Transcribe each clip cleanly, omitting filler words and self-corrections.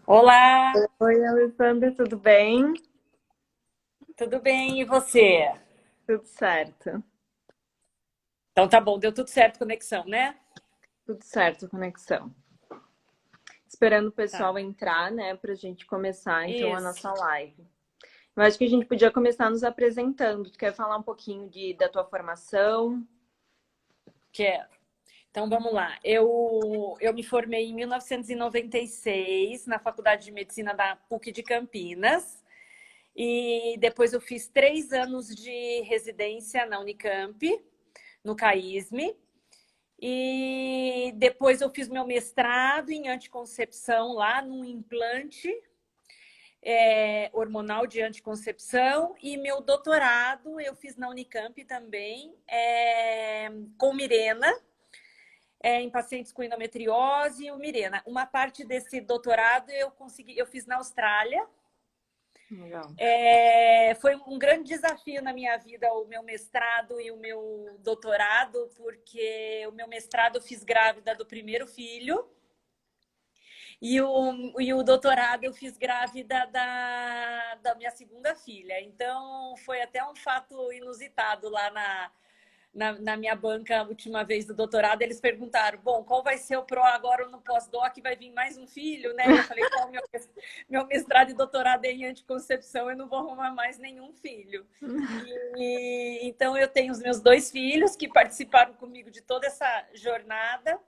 Olá, Oi, Alessandra, tudo bem? tudo bem? E você? Tudo certo. Então tá bom, deu tudo certo, conexão, né? Tudo certo, conexão. Esperando o Tá. pessoal entrar, né, pra gente começar então a Isso. nossa live. Eu acho que a gente podia começar nos apresentando. Tu quer falar um pouquinho da tua formação? Quero. Então vamos lá. Eu me formei em 1996 na Faculdade de Medicina da PUC de Campinas e depois eu fiz 3 anos de residência na Unicamp, no CAISM. E depois eu fiz meu mestrado em anticoncepção lá num implante hormonal de anticoncepção e meu doutorado eu fiz na Unicamp também, com Mirena, em pacientes com endometriose e Mirena. Uma parte desse doutorado eu fiz na Austrália. Legal. Foi um grande desafio na minha vida o meu mestrado e o meu doutorado, porque o meu mestrado eu fiz grávida do primeiro filho. E o doutorado eu fiz grávida da minha segunda filha. Então, foi até um fato inusitado lá na minha banca, a última vez do doutorado. Eles perguntaram, bom, qual vai ser o pró agora no pós-doc? Vai vir mais um filho, né? E eu falei, qual meu mestrado e doutorado é em anticoncepção, eu não vou arrumar mais nenhum filho. Então, eu tenho os meus dois filhos que participaram comigo de toda essa jornada.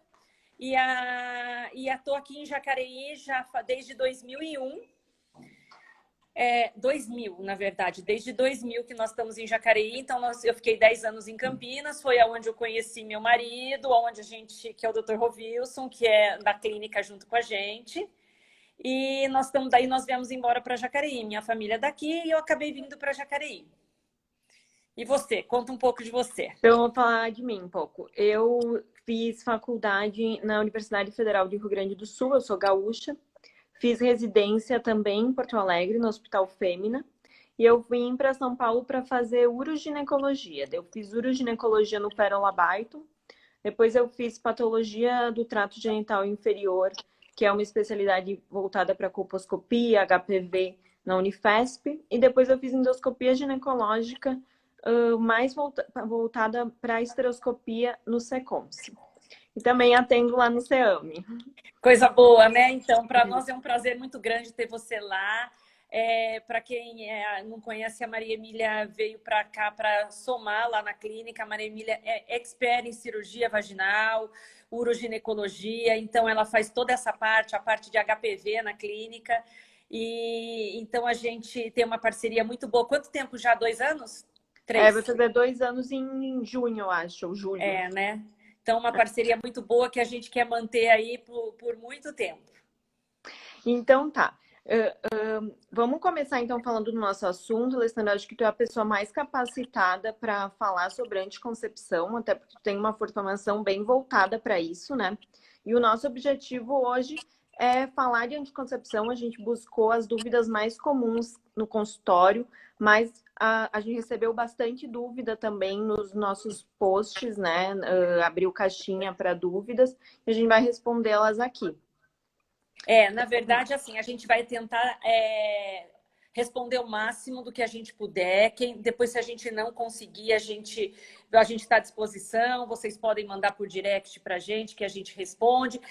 Tô aqui em Jacareí já desde 2001. 2000, na verdade, desde 2000 que nós estamos em Jacareí. Então, eu fiquei 10 anos em Campinas, foi aonde eu conheci meu marido, onde a gente, que é o Dr. Rovilson, que é da clínica junto com a gente. E nós viemos embora para Jacareí. Minha família é daqui e eu acabei vindo para Jacareí. E você? Conta um pouco de você. Então, eu vou falar de mim um pouco. Eu fiz faculdade na Universidade Federal de Rio Grande do Sul, eu sou gaúcha. Fiz residência também em Porto Alegre, no Hospital Fêmea. E eu vim para São Paulo para fazer uroginecologia. Eu fiz uroginecologia no Pérola Baito. Depois eu fiz patologia do trato genital inferior, que é uma especialidade voltada para colposcopia, HPV na Unifesp. E depois eu fiz endoscopia ginecológica, mais voltada para a esteroscopia no SECOMS. E também atendo lá no CEAME. Coisa boa, né? Então, para nós é um prazer muito grande ter você lá. Para quem não conhece, a Maria Emília veio para cá para somar lá na clínica. A Maria Emília é expert em cirurgia vaginal, uroginecologia, então ela faz toda essa parte, a parte de HPV na clínica. E então a gente tem uma parceria muito boa. Quanto tempo já? 2 anos? Vai 3? fazer 2 anos em junho, eu acho, ou julho. Né? Então, uma parceria muito boa que a gente quer manter aí por muito tempo. Então tá. Vamos começar então falando do nosso assunto, Alessandra. Acho que tu é a pessoa mais capacitada para falar sobre anticoncepção, até porque tu tem uma formação bem voltada para isso, né? E o nosso objetivo hoje é falar de anticoncepção. A gente buscou as dúvidas mais comuns no consultório, mas a gente recebeu bastante dúvida também nos nossos posts, né? Abriu caixinha para dúvidas e a gente vai respondê-las aqui. Na verdade, assim, a gente vai tentar responder o máximo do que a gente puder. Depois, se a gente não conseguir, a gente está à disposição. Vocês podem mandar por direct para a gente, que a gente responde.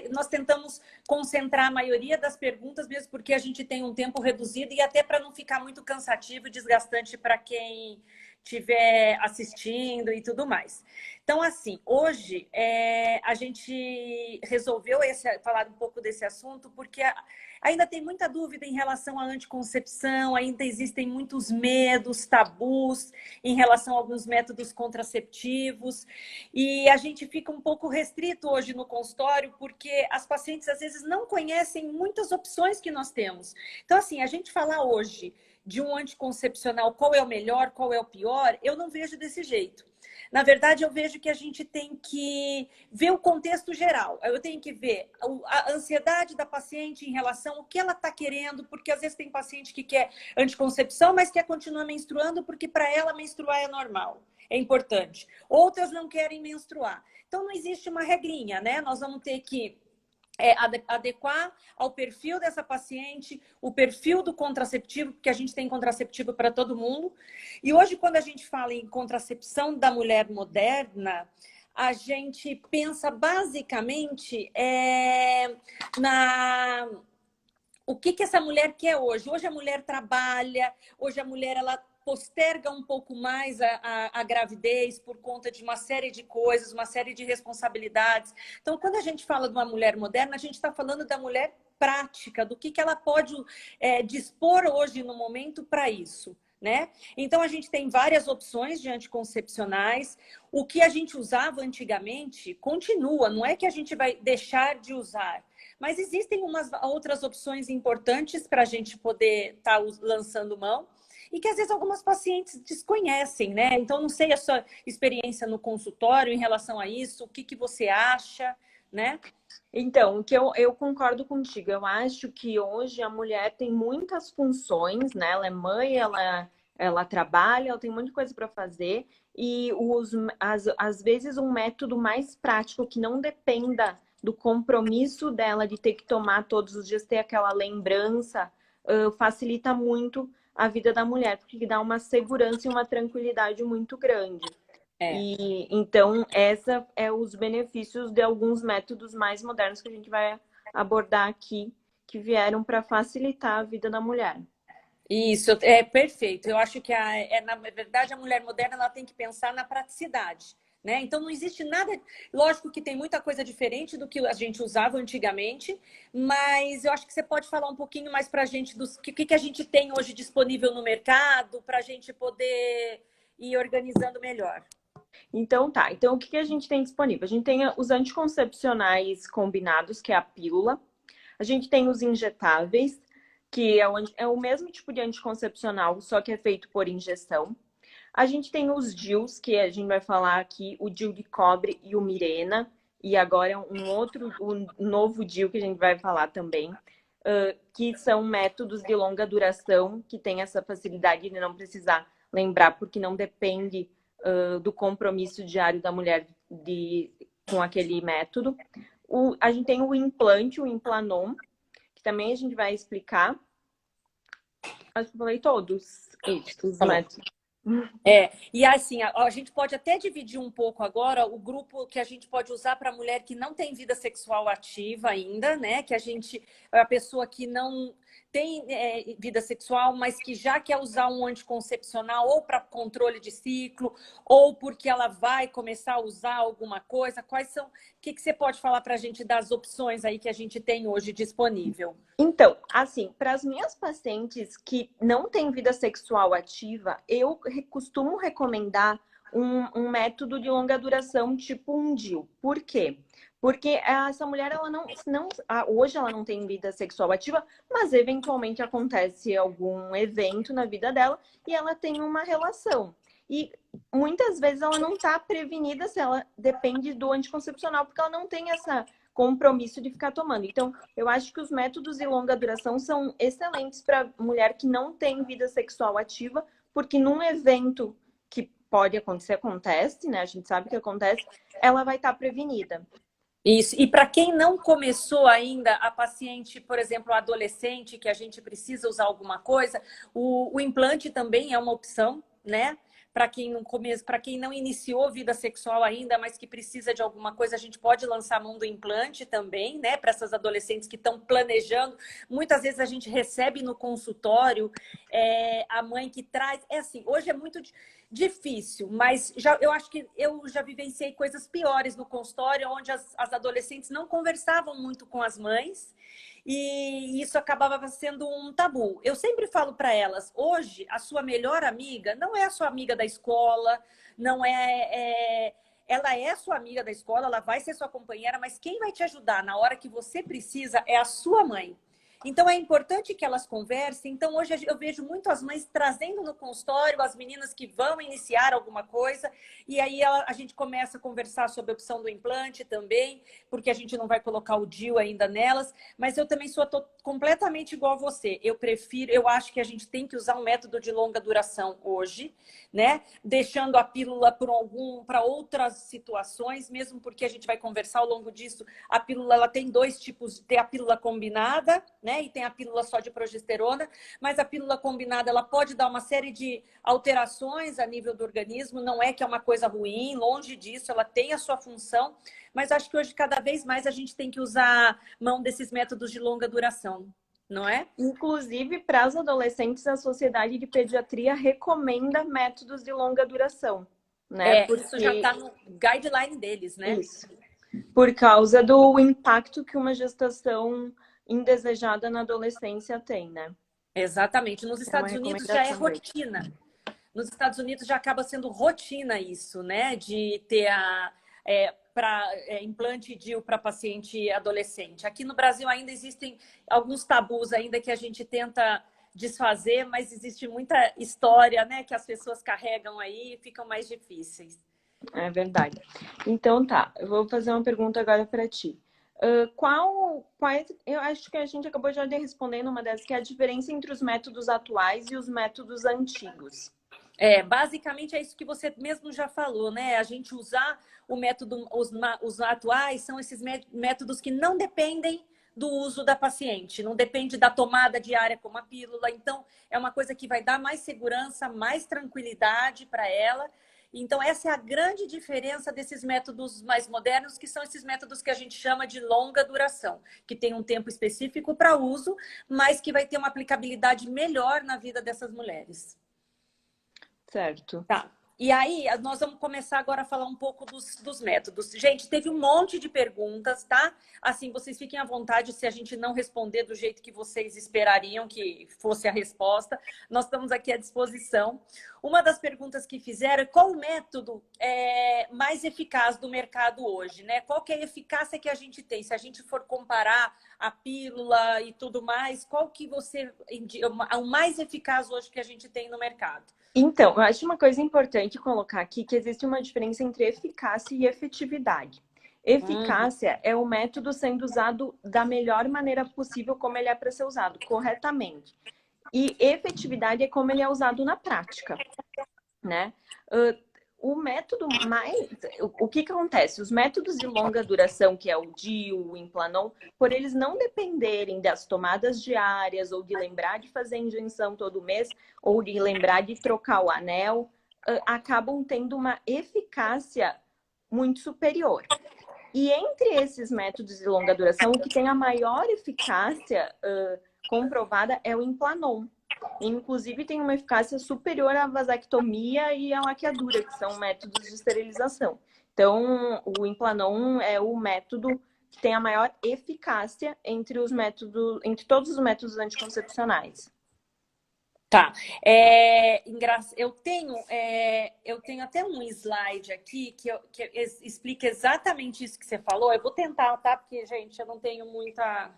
Nós tentamos concentrar a maioria das perguntas, mesmo porque a gente tem um tempo reduzido e até para não ficar muito cansativo e desgastante para quem estiver assistindo e tudo mais. Então, assim, hoje a gente resolveu falar um pouco desse assunto porque ainda tem muita dúvida em relação à anticoncepção, ainda existem muitos medos, tabus em relação a alguns métodos contraceptivos e a gente fica um pouco restrito hoje no consultório porque as pacientes às vezes não conhecem muitas opções que nós temos. Então, assim, a gente falar hoje de um anticoncepcional, qual é o melhor, qual é o pior, eu não vejo desse jeito. Na verdade, eu vejo que a gente tem que ver o contexto geral. Eu tenho que ver a ansiedade da paciente em relação ao que ela está querendo, porque às vezes tem paciente que quer anticoncepção, mas quer continuar menstruando porque para ela menstruar é normal, é importante. Outras não querem menstruar. Então, não existe uma regrinha, né? Nós vamos ter que adequar ao perfil dessa paciente, o perfil do contraceptivo, porque a gente tem contraceptivo para todo mundo. E hoje, quando a gente fala em contracepção da mulher moderna, a gente pensa basicamente na o que essa mulher quer hoje. Hoje a mulher trabalha, hoje a mulher ela posterga um pouco mais a gravidez por conta de uma série de coisas, uma série de responsabilidades. Então, quando a gente fala de uma mulher moderna, a gente está falando da mulher prática, do que ela pode dispor hoje no momento para isso. Né? Então, a gente tem várias opções de anticoncepcionais. O que a gente usava antigamente continua, não é que a gente vai deixar de usar. Mas existem umas outras opções importantes para a gente poder estar lançando mão e que às vezes algumas pacientes desconhecem, né? Então, não sei a sua experiência no consultório em relação a isso, o que você acha, né? Então, o que eu concordo contigo. Eu acho que hoje a mulher tem muitas funções, né? Ela é mãe, ela trabalha, ela tem muita coisa para fazer. E às vezes um método mais prático que não dependa do compromisso dela de ter que tomar todos os dias, ter aquela lembrança, facilita muito a vida da mulher, porque dá uma segurança e uma tranquilidade muito grande. E então, essa é os benefícios de alguns métodos mais modernos que a gente vai abordar aqui, que vieram para facilitar a vida da mulher. Isso, é perfeito. Eu acho que, na verdade, a mulher moderna ela tem que pensar na praticidade. Né? Então, não existe nada... Lógico que tem muita coisa diferente do que a gente usava antigamente, mas eu acho que você pode falar um pouquinho mais para a gente do que a gente tem hoje disponível no mercado para a gente poder ir organizando melhor. Então, tá. Então, o que a gente tem disponível? A gente tem os anticoncepcionais combinados, que é a pílula. A gente tem os injetáveis, que é o mesmo tipo de anticoncepcional, só que é feito por injeção. A gente tem os DIUs, que a gente vai falar aqui, o DIU de cobre e o Mirena. E agora um novo DIU que a gente vai falar também, que são métodos de longa duração, que tem essa facilidade de não precisar lembrar, porque não depende do compromisso diário da mulher com aquele método. A gente tem o implante, o Implanon, que também a gente vai explicar. Acho que eu falei todos os métodos. E assim, a gente pode até dividir um pouco agora o grupo que a gente pode usar para mulher que não tem vida sexual ativa ainda, né? Que a pessoa que não tem vida sexual, mas que já quer usar um anticoncepcional ou para controle de ciclo, ou porque ela vai começar a usar alguma coisa. Quais são? O que você pode falar para a gente das opções aí que a gente tem hoje disponível? Então, assim, para as minhas pacientes que não têm vida sexual ativa, eu costumo recomendar um método de longa duração, tipo um DIU. Por quê? Porque essa mulher, hoje ela não tem vida sexual ativa, mas eventualmente acontece algum evento na vida dela e ela tem uma relação. E muitas vezes ela não está prevenida se ela depende do anticoncepcional, porque ela não tem essa compromisso de ficar tomando. Então, eu acho que os métodos de longa duração são excelentes para mulher que não tem vida sexual ativa, porque num evento que pode acontecer, acontece, né? A gente sabe que acontece, ela vai estar prevenida. Isso. E para quem não começou ainda, a paciente, por exemplo, a adolescente, que a gente precisa usar alguma coisa, o implante também é uma opção, né? Para quem não para quem não iniciou vida sexual ainda, mas que precisa de alguma coisa, a gente pode lançar a mão do implante também, né? Para essas adolescentes que estão planejando. Muitas vezes a gente recebe no consultório a mãe que traz. É assim, hoje é muito difícil, mas eu acho que eu já vivenciei coisas piores no consultório, onde as adolescentes não conversavam muito com as mães. E isso acabava sendo um tabu. Eu sempre falo para elas, hoje a sua melhor amiga não é a sua amiga da escola, não ela é sua amiga da escola, ela vai ser sua companheira, mas quem vai te ajudar na hora que você precisa é a sua mãe. Então, é importante que elas conversem. Então, hoje eu vejo muito as mães trazendo no consultório as meninas que vão iniciar alguma coisa, e aí a gente começa a conversar sobre a opção do implante também, porque a gente não vai colocar o DIU ainda nelas, mas eu também sou completamente igual a você. Eu acho que a gente tem que usar um método de longa duração hoje, né? Deixando a pílula para outras situações, mesmo porque a gente vai conversar ao longo disso. A pílula ela tem dois tipos, tem a pílula combinada, né? E tem a pílula só de progesterona, mas a pílula combinada ela pode dar uma série de alterações a nível do organismo, não é que é uma coisa ruim, longe disso, ela tem a sua função, mas acho que hoje cada vez mais a gente tem que usar mão desses métodos de longa duração, não é? Inclusive, para as adolescentes, a Sociedade de Pediatria recomenda métodos de longa duração, né? Isso já está no guideline deles, né? Isso. Por causa do impacto que uma gestação indesejada na adolescência tem, né? Exatamente. Nos Estados Unidos já é rotina. Nos Estados Unidos já acaba sendo rotina isso, né? De ter implante DIU para paciente adolescente. Aqui no Brasil ainda existem alguns tabus ainda que a gente tenta desfazer, mas existe muita história, né? Que as pessoas carregam aí e ficam mais difíceis. É verdade. Então tá, eu vou fazer uma pergunta agora para ti. Eu acho que a gente acabou já de responder uma dessas, que é a diferença entre os métodos atuais e os métodos antigos. Basicamente é isso que você mesmo já falou, né? A gente usar o método, os atuais são esses métodos que não dependem do uso da paciente, não depende da tomada diária como a pílula. Então, é uma coisa que vai dar mais segurança, mais tranquilidade para ela. Então, essa é a grande diferença desses métodos mais modernos, que são esses métodos que a gente chama de longa duração, que tem um tempo específico para uso, mas que vai ter uma aplicabilidade melhor na vida dessas mulheres. Certo. Tá. E aí, nós vamos começar agora a falar um pouco dos métodos. Gente, teve um monte de perguntas, tá? Assim, vocês fiquem à vontade se a gente não responder do jeito que vocês esperariam que fosse a resposta. Nós estamos aqui à disposição. Uma das perguntas que fizeram é qual o método mais eficaz do mercado hoje, né? Qual que é a eficácia que a gente tem? Se a gente for comparar a pílula e tudo mais, qual que é o mais eficaz hoje que a gente tem no mercado? Então, eu acho uma coisa importante colocar aqui que existe uma diferença entre eficácia e efetividade. Eficácia é o método sendo usado da melhor maneira possível, como ele é para ser usado, corretamente. E efetividade é como ele é usado na prática, né? O método mais... O que acontece? Os métodos de longa duração, que é o DIU, o Implanon, por eles não dependerem das tomadas diárias ou de lembrar de fazer injeção todo mês ou de lembrar de trocar o anel, acabam tendo uma eficácia muito superior. E entre esses métodos de longa duração, o que tem a maior eficácia comprovada é o Implanon. Inclusive, tem uma eficácia superior à vasectomia e à laqueadura, que são métodos de esterilização. Então, o Implanon é o método que tem a maior eficácia entre todos os métodos anticoncepcionais. Tá. Eu tenho até um slide aqui que explica exatamente isso que você falou. Eu vou tentar, tá? Porque, gente, eu não tenho muita...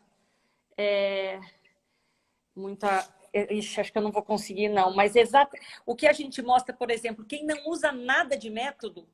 Ixi, acho que eu não vou conseguir, não. Mas o que a gente mostra, por exemplo, quem não usa nada de método,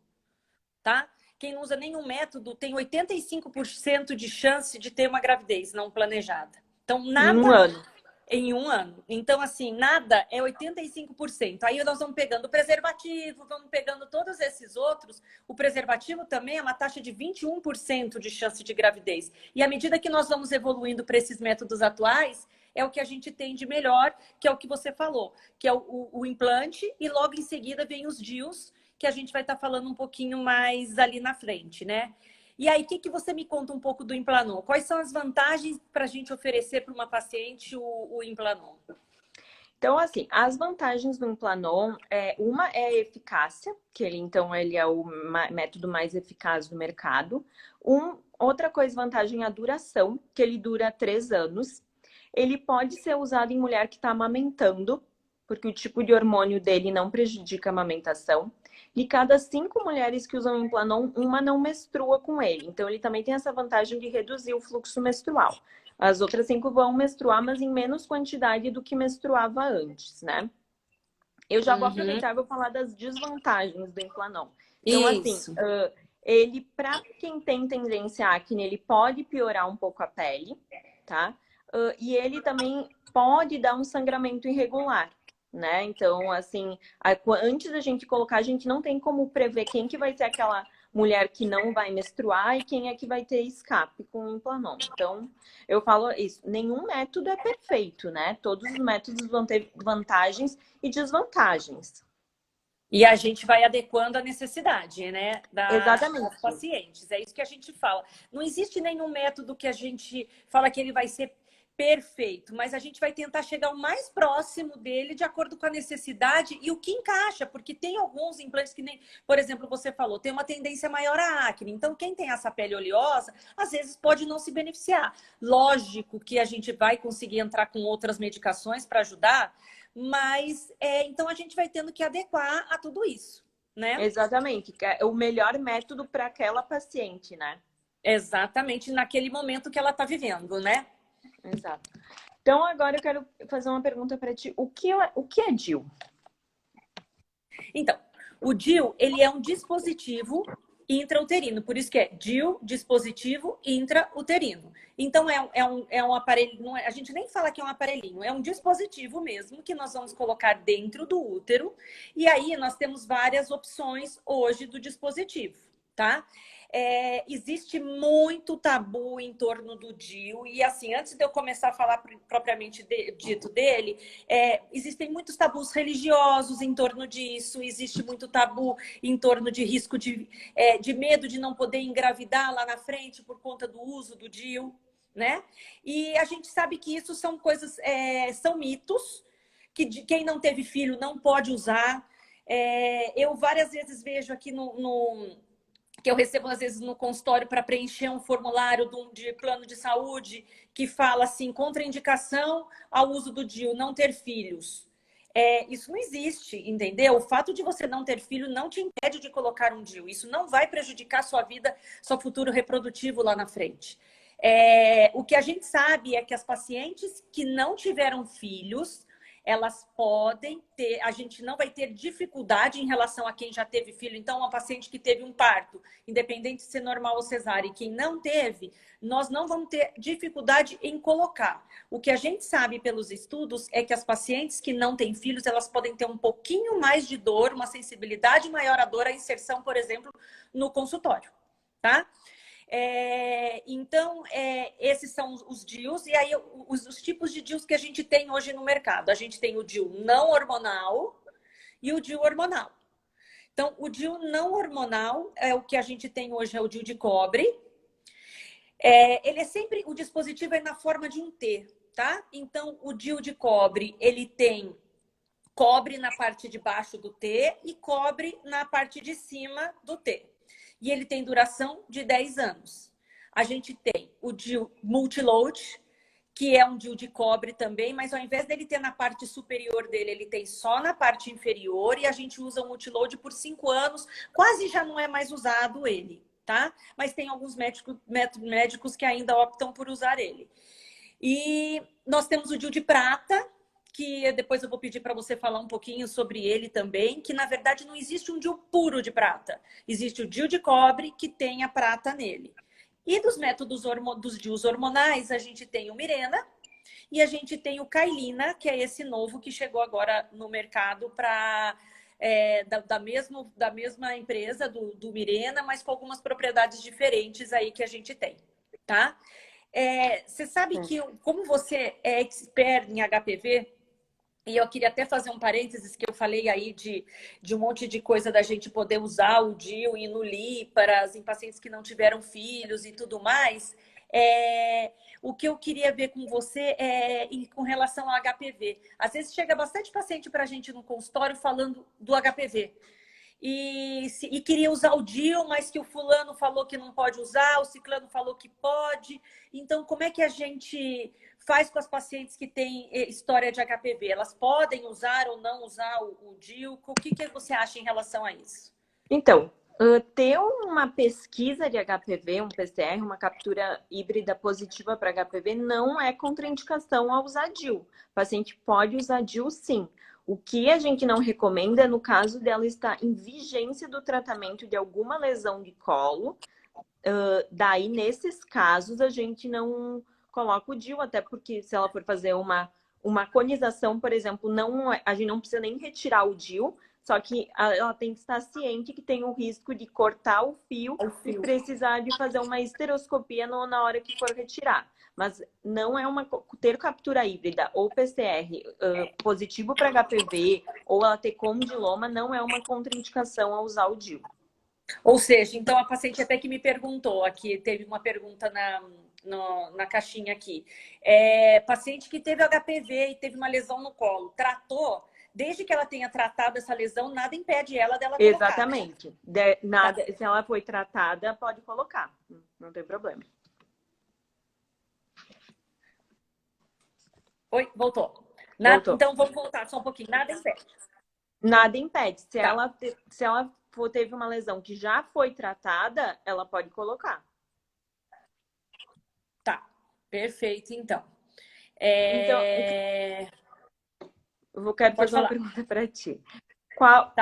tá? Quem não usa nenhum método tem 85% de chance de ter uma gravidez não planejada. Então, nada... Em um ano. Em um ano. Então, assim, nada é 85%. Aí nós vamos pegando o preservativo, vamos pegando todos esses outros. O preservativo também é uma taxa de 21% de chance de gravidez. E à medida que nós vamos evoluindo para esses métodos atuais, é o que a gente tem de melhor, que é o que você falou, que é o implante, e logo em seguida vem os DIUs, que a gente vai estar falando um pouquinho mais ali na frente, né? E aí, o que você me conta um pouco do Implanon? Quais são as vantagens para a gente oferecer para uma paciente o Implanon? Então, assim, as vantagens do Implanon, uma é a eficácia, que ele é o método mais eficaz do mercado. Outra coisa, vantagem é a duração, que ele dura 3 anos. Ele pode ser usado em mulher que está amamentando, porque o tipo de hormônio dele não prejudica a amamentação. De cada 5 mulheres que usam o Implanon, uma não menstrua com ele. Então, ele também tem essa vantagem de reduzir o fluxo menstrual. As outras 5 vão menstruar, mas em menos quantidade do que menstruava antes, né? Eu já vou Uhum. aproveitar e vou falar das desvantagens do Implanon. Então, assim, Isso. ele, para quem tem tendência à acne, ele pode piorar um pouco a pele, tá? E ele também pode dar um sangramento irregular, né? Então, assim, antes da gente colocar, a gente não tem como prever quem que vai ser aquela mulher que não vai menstruar e quem é que vai ter escape com o Implanon. Então, eu falo isso, nenhum método é perfeito, né? Todos os métodos vão ter vantagens e desvantagens. E a gente vai adequando a necessidade, né, das Exatamente. pacientes. É isso que a gente fala. Não existe nenhum método que a gente fala que ele vai ser perfeito, mas a gente vai tentar chegar o mais próximo dele de acordo com a necessidade e o que encaixa, porque tem alguns implantes que nem, por exemplo, você falou, tem uma tendência maior à acne. Então, quem tem essa pele oleosa, às vezes pode não se beneficiar. Lógico que a gente vai conseguir entrar com outras medicações para ajudar, mas então a gente vai tendo que adequar a tudo isso, né? Exatamente. Que é o melhor método para aquela paciente, né? Exatamente naquele momento que ela está vivendo, né? Exato. Então, agora eu quero fazer uma pergunta para ti. O que é DIU? Então, o DIU, ele é um dispositivo intrauterino, por isso que é DIU, dispositivo intrauterino. Então, é um aparelho, não é, a gente nem fala que é um aparelhinho, é um dispositivo mesmo que nós vamos colocar dentro do útero. E aí nós temos várias opções hoje do dispositivo, tá? Existe muito tabu em torno do DIU. E assim, antes de eu começar a falar propriamente dito dele, existem muitos tabus religiosos em torno disso, existe muito tabu em torno de risco de medo de não poder engravidar lá na frente por conta do uso do DIU, né? E a gente sabe que isso são coisas, são mitos, que quem não teve filho não pode usar. Eu várias vezes vejo aqui que eu recebo às vezes no consultório para preencher um formulário de plano de saúde que fala assim, contraindicação ao uso do DIU, não ter filhos. Isso não existe, entendeu? O fato de você não ter filho não te impede de colocar um DIU. Isso não vai prejudicar sua vida, seu futuro reprodutivo lá na frente. O que a gente sabe é que as pacientes que não tiveram filhos, elas podem ter, a gente não vai ter dificuldade em relação a quem já teve filho. Então, uma paciente que teve um parto, independente de ser normal ou cesárea, e quem não teve, nós não vamos ter dificuldade em colocar. O que a gente sabe pelos estudos é que as pacientes que não têm filhos, elas podem ter um pouquinho mais de dor, uma sensibilidade maior à dor, à inserção, por exemplo, no consultório, tá? Então, esses são os DIUs, e aí os tipos de DIUs que a gente tem hoje no mercado. A gente tem o DIU não hormonal e o DIU hormonal. Então, o DIU não hormonal é o que a gente tem hoje, é o DIU de cobre. Ele é sempre, o dispositivo é na forma de um T, tá? Então, o DIU de cobre, ele tem cobre na parte de baixo do T e cobre na parte de cima do T. E ele tem duração de 10 anos. A gente tem o DIU Multiload, que é um DIU de cobre também, mas ao invés dele ter na parte superior dele, ele tem só na parte inferior, e a gente usa o Multiload por 5 anos, quase já não é mais usado ele, tá? Mas tem alguns médicos que ainda optam por usar ele. E nós temos o DIU de prata, que depois eu vou pedir para você falar um pouquinho sobre ele também, que na verdade não existe um DIU puro de prata. Existe o DIU de cobre que tem a prata nele. E dos métodos dos DIUs hormonais, a gente tem o Mirena e a gente tem o Kailina, que é esse novo que chegou agora no mercado para da mesma empresa do Mirena, mas com algumas propriedades diferentes aí que a gente tem, tá? Você sabe que, como você é expert em HPV, e eu queria até fazer um parênteses que eu falei aí de um monte de coisa da gente poder usar o DIU e Inuli em pacientes que não tiveram filhos e tudo mais. O que eu queria ver com você com relação ao HPV. Às vezes chega bastante paciente para a gente no consultório falando do HPV. E queria usar o DIU, mas que o fulano falou que não pode usar, o ciclano falou que pode. Então, como é que a gente faz com as pacientes que têm história de HPV? Elas podem usar ou não usar o DIU? O que você acha em relação a isso? Então, Ter uma pesquisa de HPV, um PCR, uma captura híbrida positiva para HPV, não é contraindicação a usar DIU. O paciente pode usar DIU sim. O que a gente não recomenda é no caso dela estar em vigência do tratamento de alguma lesão de colo. Daí, nesses casos, a gente não coloca o DIU, até porque se ela for fazer uma conização, por exemplo, a gente não precisa nem retirar o DIU, só que ela tem que estar ciente que tem o risco de cortar o fio e precisar de fazer uma esteroscopia na hora que for retirar. Mas não é ter captura híbrida ou PCR positivo para HPV ou ela ter condiloma não é uma contraindicação a usar o DIU. Ou seja, então a paciente até que me perguntou aqui, teve uma pergunta na caixinha aqui. Paciente que teve HPV e teve uma lesão no colo, tratou, desde que ela tenha tratado essa lesão, nada impede ela dela colocar. Exatamente. Nada, se ela foi tratada, pode colocar. Não tem problema. Oi, voltou. Voltou. Então vamos voltar só um pouquinho. Nada impede. Nada impede. Se Tá. ela teve uma lesão que já foi tratada, ela pode colocar. Tá. Perfeito, então. Então, eu quero fazer uma pergunta para ti. Qual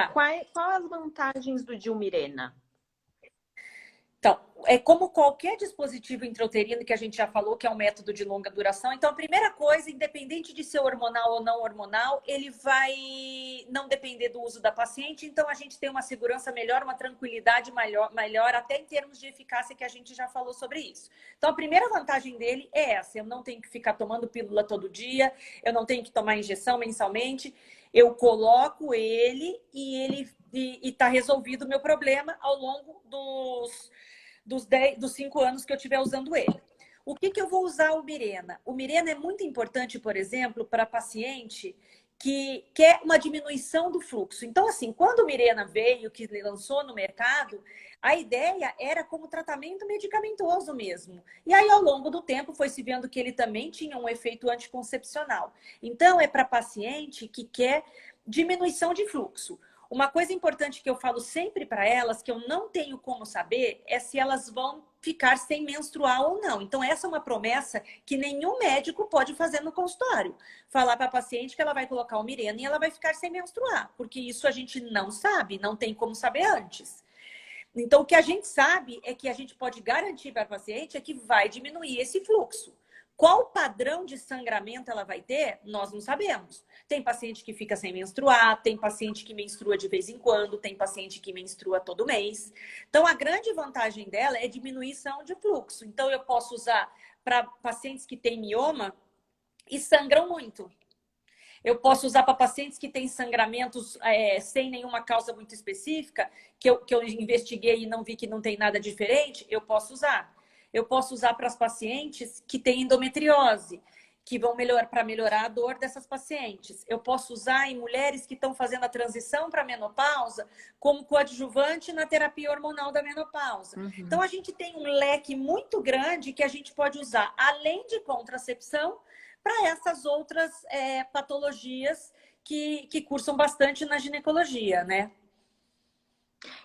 as vantagens do Dilmirena? Então, como qualquer dispositivo intrauterino que a gente já falou, que é um método de longa duração. Então, a primeira coisa, independente de ser hormonal ou não hormonal, ele vai não depender do uso da paciente. Então, a gente tem uma segurança melhor, uma tranquilidade maior, até em termos de eficácia, que a gente já falou sobre isso. Então, a primeira vantagem dele é essa. Eu não tenho que ficar tomando pílula todo dia, eu não tenho que tomar injeção mensalmente. Eu coloco ele e está resolvido o meu problema ao longo dos 5 anos que eu estiver usando ele. O que eu vou usar o Mirena? O Mirena é muito importante, por exemplo, para paciente que quer uma diminuição do fluxo. Então, assim, quando o Mirena veio, que lançou no mercado, a ideia era como tratamento medicamentoso mesmo. E aí, ao longo do tempo, foi se vendo que ele também tinha um efeito anticoncepcional. Então, é para paciente que quer diminuição de fluxo. Uma coisa importante que eu falo sempre para elas, que eu não tenho como saber, é se elas vão ficar sem menstruar ou não. Então, essa é uma promessa que nenhum médico pode fazer no consultório. Falar para a paciente que ela vai colocar o Mirena e ela vai ficar sem menstruar, porque isso a gente não sabe, não tem como saber antes. Então, o que a gente sabe é que a gente pode garantir para a paciente é que vai diminuir esse fluxo. Qual padrão de sangramento ela vai ter, nós não sabemos. Tem paciente que fica sem menstruar, tem paciente que menstrua de vez em quando, tem paciente que menstrua todo mês. Então, a grande vantagem dela é diminuição de fluxo. Então, eu posso usar para pacientes que têm mioma e sangram muito. Eu posso usar para pacientes que têm sangramentos sem nenhuma causa muito específica, que eu investiguei e não vi que não tem nada diferente, eu posso usar. Eu posso usar para as pacientes que têm endometriose, que vão para melhorar a dor dessas pacientes. Eu posso usar em mulheres que estão fazendo a transição para a menopausa como coadjuvante na terapia hormonal da menopausa. Uhum. Então, a gente tem um leque muito grande que a gente pode usar, além de contracepção, para essas outras patologias que cursam bastante na ginecologia, né?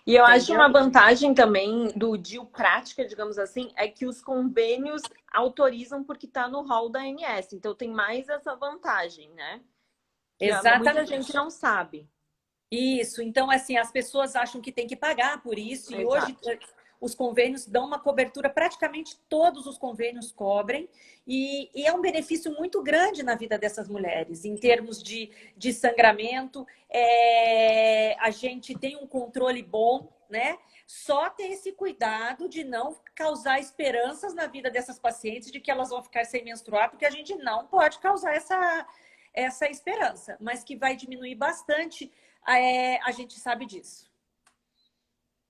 E eu acho uma vantagem também do DIU prática, digamos assim, é que os convênios autorizam porque está no rol da ANS. Então tem mais essa vantagem, né? Que Exatamente. Muita gente não sabe. Isso. Então, assim, as pessoas acham que tem que pagar por isso. E hoje os convênios dão uma cobertura, praticamente todos os convênios cobrem. E é um benefício muito grande na vida dessas mulheres, em termos de sangramento. A gente tem um controle bom, né? Só ter esse cuidado de não causar esperanças na vida dessas pacientes de que elas vão ficar sem menstruar, porque a gente não pode causar essa esperança, mas que vai diminuir bastante, a gente sabe disso.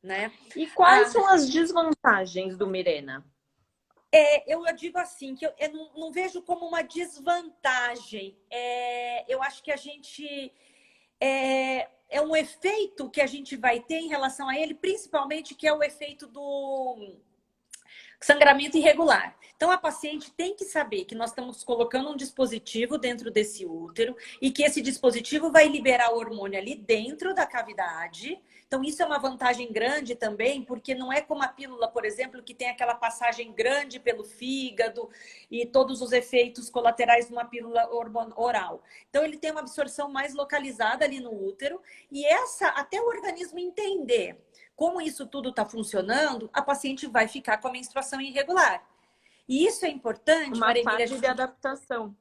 Né? E quais são as desvantagens do Mirena? Eu digo assim, que eu não vejo como uma desvantagem. Eu acho que a gente... É um efeito que a gente vai ter em relação a ele, principalmente que é o efeito do... Sangramento irregular. Então, a paciente tem que saber que nós estamos colocando um dispositivo dentro desse útero e que esse dispositivo vai liberar o hormônio ali dentro da cavidade. Então, isso é uma vantagem grande também, porque não é como a pílula, por exemplo, que tem aquela passagem grande pelo fígado e todos os efeitos colaterais de uma pílula oral. Então, ele tem uma absorção mais localizada ali no útero e até o organismo entender como isso tudo está funcionando, a paciente vai ficar com a menstruação irregular. E isso é importante, Uma Maria fase Emília. de adaptação.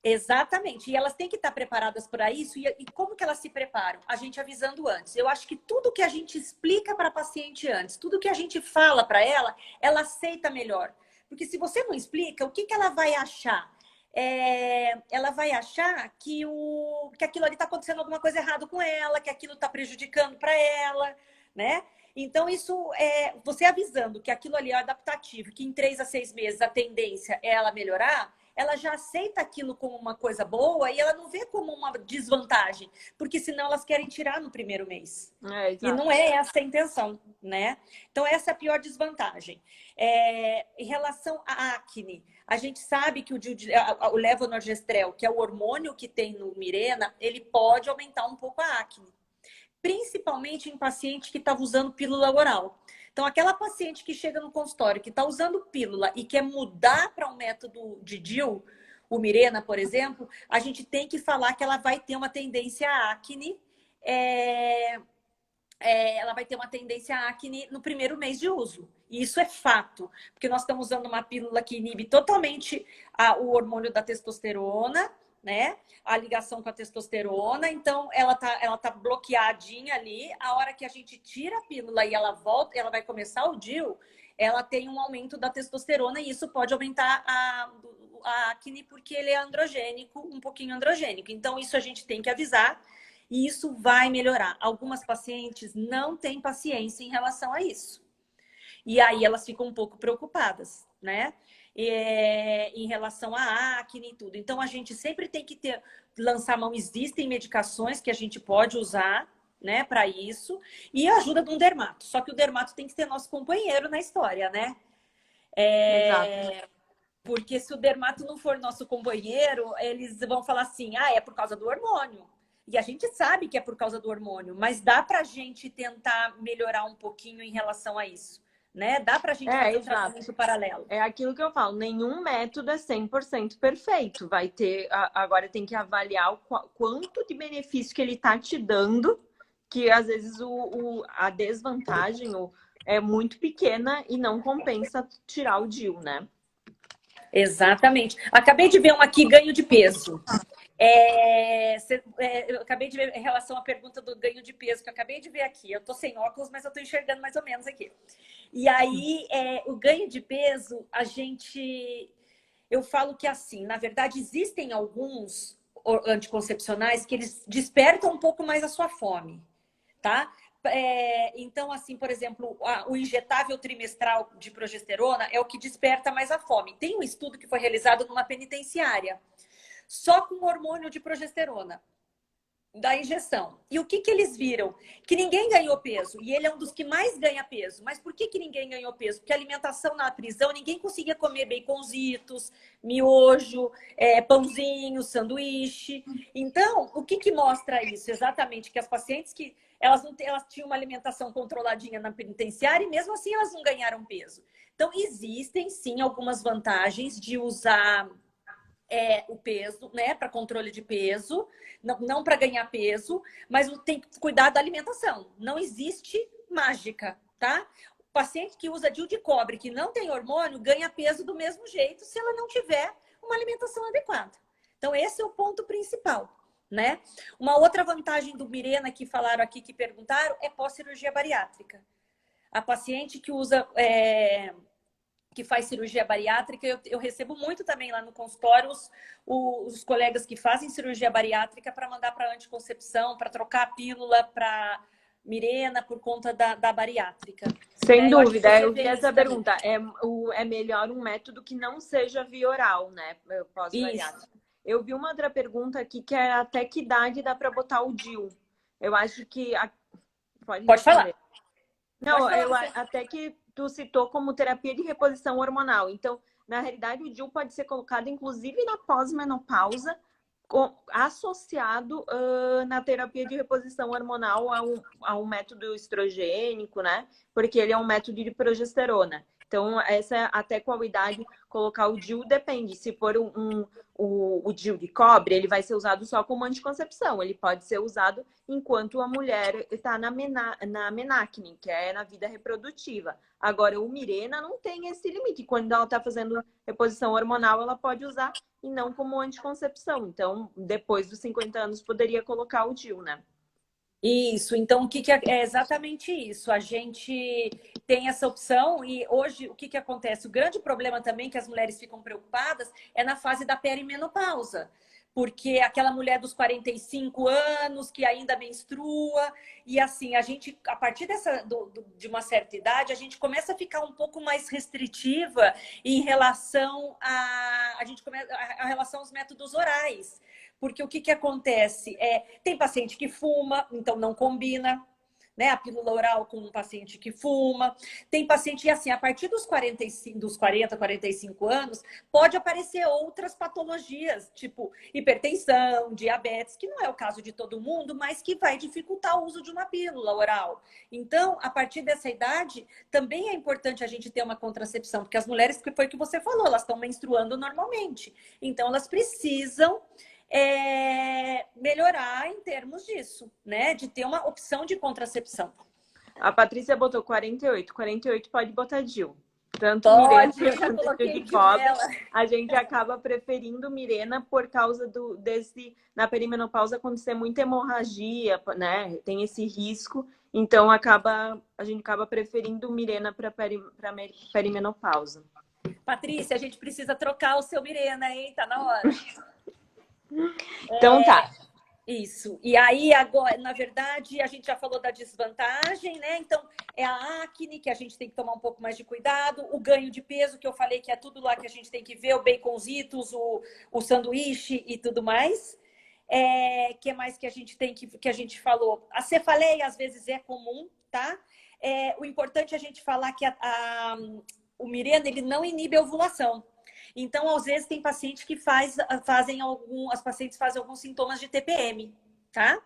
Exatamente. E elas têm que estar preparadas para isso. E como que elas se preparam? A gente avisando antes. Eu acho que tudo que a gente explica para a paciente antes, tudo que a gente fala para ela, ela aceita melhor. Porque se você não explica, o que ela vai achar? Ela vai achar que aquilo ali está acontecendo alguma coisa errada com ela, que aquilo está prejudicando para ela, né? Então, isso você avisando que aquilo ali é adaptativo, que em 3 a 6 meses a tendência é ela melhorar, ela já aceita aquilo como uma coisa boa e ela não vê como uma desvantagem, porque senão elas querem tirar no primeiro mês. E não é essa a intenção, né? Então, essa é a pior desvantagem. Em relação à acne, a gente sabe que o levonorgestrel, que é o hormônio que tem no Mirena, ele pode aumentar um pouco a acne. Principalmente em paciente que estava usando pílula oral. Então, aquela paciente que chega no consultório, que está usando pílula e quer mudar para um método de DIU, o Mirena, por exemplo, a gente tem que falar que ela vai ter uma tendência à acne. Ela vai ter uma tendência à acne no primeiro mês de uso. E isso é fato, porque nós estamos usando uma pílula que inibe totalmente o hormônio da testosterona, né? A ligação com a testosterona, então ela tá bloqueadinha ali. A hora que a gente tira a pílula e ela volta, ela vai começar o DIU, ela tem um aumento da testosterona e isso pode aumentar a acne porque ele é androgênico, um pouquinho androgênico. Então isso a gente tem que avisar e isso vai melhorar. Algumas pacientes não têm paciência em relação a isso. E aí elas ficam um pouco preocupadas, né? Em relação à acne e tudo. Então, a gente sempre tem que lançar mão. Existem medicações que a gente pode usar, né, para isso. E a ajuda de um dermato. Só que o dermato tem que ser nosso companheiro na história, né? Exato. Porque se o dermato não for nosso companheiro, eles vão falar assim, é por causa do hormônio. E a gente sabe que é por causa do hormônio, mas dá pra gente tentar melhorar um pouquinho em relação a isso, né? Dá pra gente fazer um tratamento paralelo. É aquilo que eu falo, nenhum método é 100% perfeito. Vai ter, agora tem que avaliar quanto de benefício que ele tá te dando, que às vezes a desvantagem é muito pequena e não compensa tirar o DIU, né? Exatamente. Acabei de ver um aqui, ganho de peso. Eu acabei de ver em relação à pergunta do ganho de peso, que eu acabei de ver aqui. Eu tô sem óculos, mas eu tô enxergando mais ou menos aqui. E aí, o ganho de peso, eu falo que assim, na verdade, existem alguns anticoncepcionais que eles despertam um pouco mais a sua fome, tá? Então, assim, por exemplo, o injetável trimestral de progesterona é o que desperta mais a fome. Tem um estudo que foi realizado numa penitenciária, só com hormônio de progesterona da injeção. E o que eles viram? Que ninguém ganhou peso. E ele é um dos que mais ganha peso. Mas por que ninguém ganhou peso? Porque a alimentação na prisão, ninguém conseguia comer baconzitos, miojo, pãozinho, sanduíche. Então, o que mostra isso? Exatamente que as pacientes que elas tinham uma alimentação controladinha na penitenciária e mesmo assim elas não ganharam peso. Então, existem sim algumas vantagens de usar o peso, né, para controle de peso, não para ganhar peso, mas tem que cuidar da alimentação. Não existe mágica, tá? O paciente que usa DIU de cobre, que não tem hormônio, ganha peso do mesmo jeito se ela não tiver uma alimentação adequada. Então, esse é o ponto principal, né? Uma outra vantagem do Mirena que falaram aqui, que perguntaram, é pós-cirurgia bariátrica. A paciente que usa... que faz cirurgia bariátrica, eu recebo muito também lá no consultório os colegas que fazem cirurgia bariátrica para mandar para anticoncepção, para trocar a pílula para Mirena por conta da bariátrica. Sem dúvida, eu vi essa pergunta. É melhor um método que não seja via oral, né? Pós-bariátrica. Eu vi uma outra pergunta aqui que é até que idade dá para botar o DIU. Eu acho que... Pode falar. Não, até que tu citou como terapia de reposição hormonal. Então, na realidade, o DIU pode ser colocado, inclusive, na pós-menopausa, associado na terapia de reposição hormonal a um método estrogênico, né? Porque ele é um método de progesterona. Então, essa até qual idade colocar o DIU depende. Se for o DIU de cobre, ele vai ser usado só como anticoncepção. Ele pode ser usado enquanto a mulher está na menacne, que é na vida reprodutiva. Agora, o Mirena não tem esse limite. Quando ela está fazendo reposição hormonal, ela pode usar e não como anticoncepção. Então, depois dos 50 anos, poderia colocar o DIU, né? Isso, então o que é exatamente isso? A gente tem essa opção e hoje o que acontece? O grande problema também que as mulheres ficam preocupadas é na fase da perimenopausa. Porque aquela mulher dos 45 anos que ainda menstrua, e assim, a gente, a partir de uma certa idade, a gente começa a ficar um pouco mais restritiva em relação a relação aos métodos orais. Porque o que acontece? Tem paciente que fuma, então não combina, né? A pílula oral com um paciente que fuma. Tem paciente, e assim, a partir dos 40, 45 anos, pode aparecer outras patologias, tipo hipertensão, diabetes, que não é o caso de todo mundo, mas que vai dificultar o uso de uma pílula oral. Então, a partir dessa idade, também é importante a gente ter uma contracepção, porque as mulheres, que foi o que você falou, elas estão menstruando normalmente. Então, elas precisam melhorar em termos disso, né? De ter uma opção de contracepção. A Patrícia botou 48. 48 pode botar DIU. Tanto Pode, Mirena eu já quanto coloquei de DIU cobre. nela. A gente acaba preferindo Mirena por causa na perimenopausa acontecer muita hemorragia, né? Tem esse risco. Então, a gente acaba preferindo Mirena para perimenopausa. Patrícia, a gente precisa trocar o seu Mirena, hein? Tá na hora. Então tá. Isso. E aí, agora, na verdade, a gente já falou da desvantagem, né? Então, é a acne, que a gente tem que tomar um pouco mais de cuidado, o ganho de peso, que eu falei que é tudo lá que a gente tem que ver, o baconzitos, o sanduíche e tudo mais. Que mais que a gente tem que a gente falou? A cefaleia, às vezes, é comum, tá? O importante é a gente falar que o Mirena, ele não inibe a ovulação. Então, às vezes, tem pacientes que as pacientes fazem alguns sintomas de TPM, tá?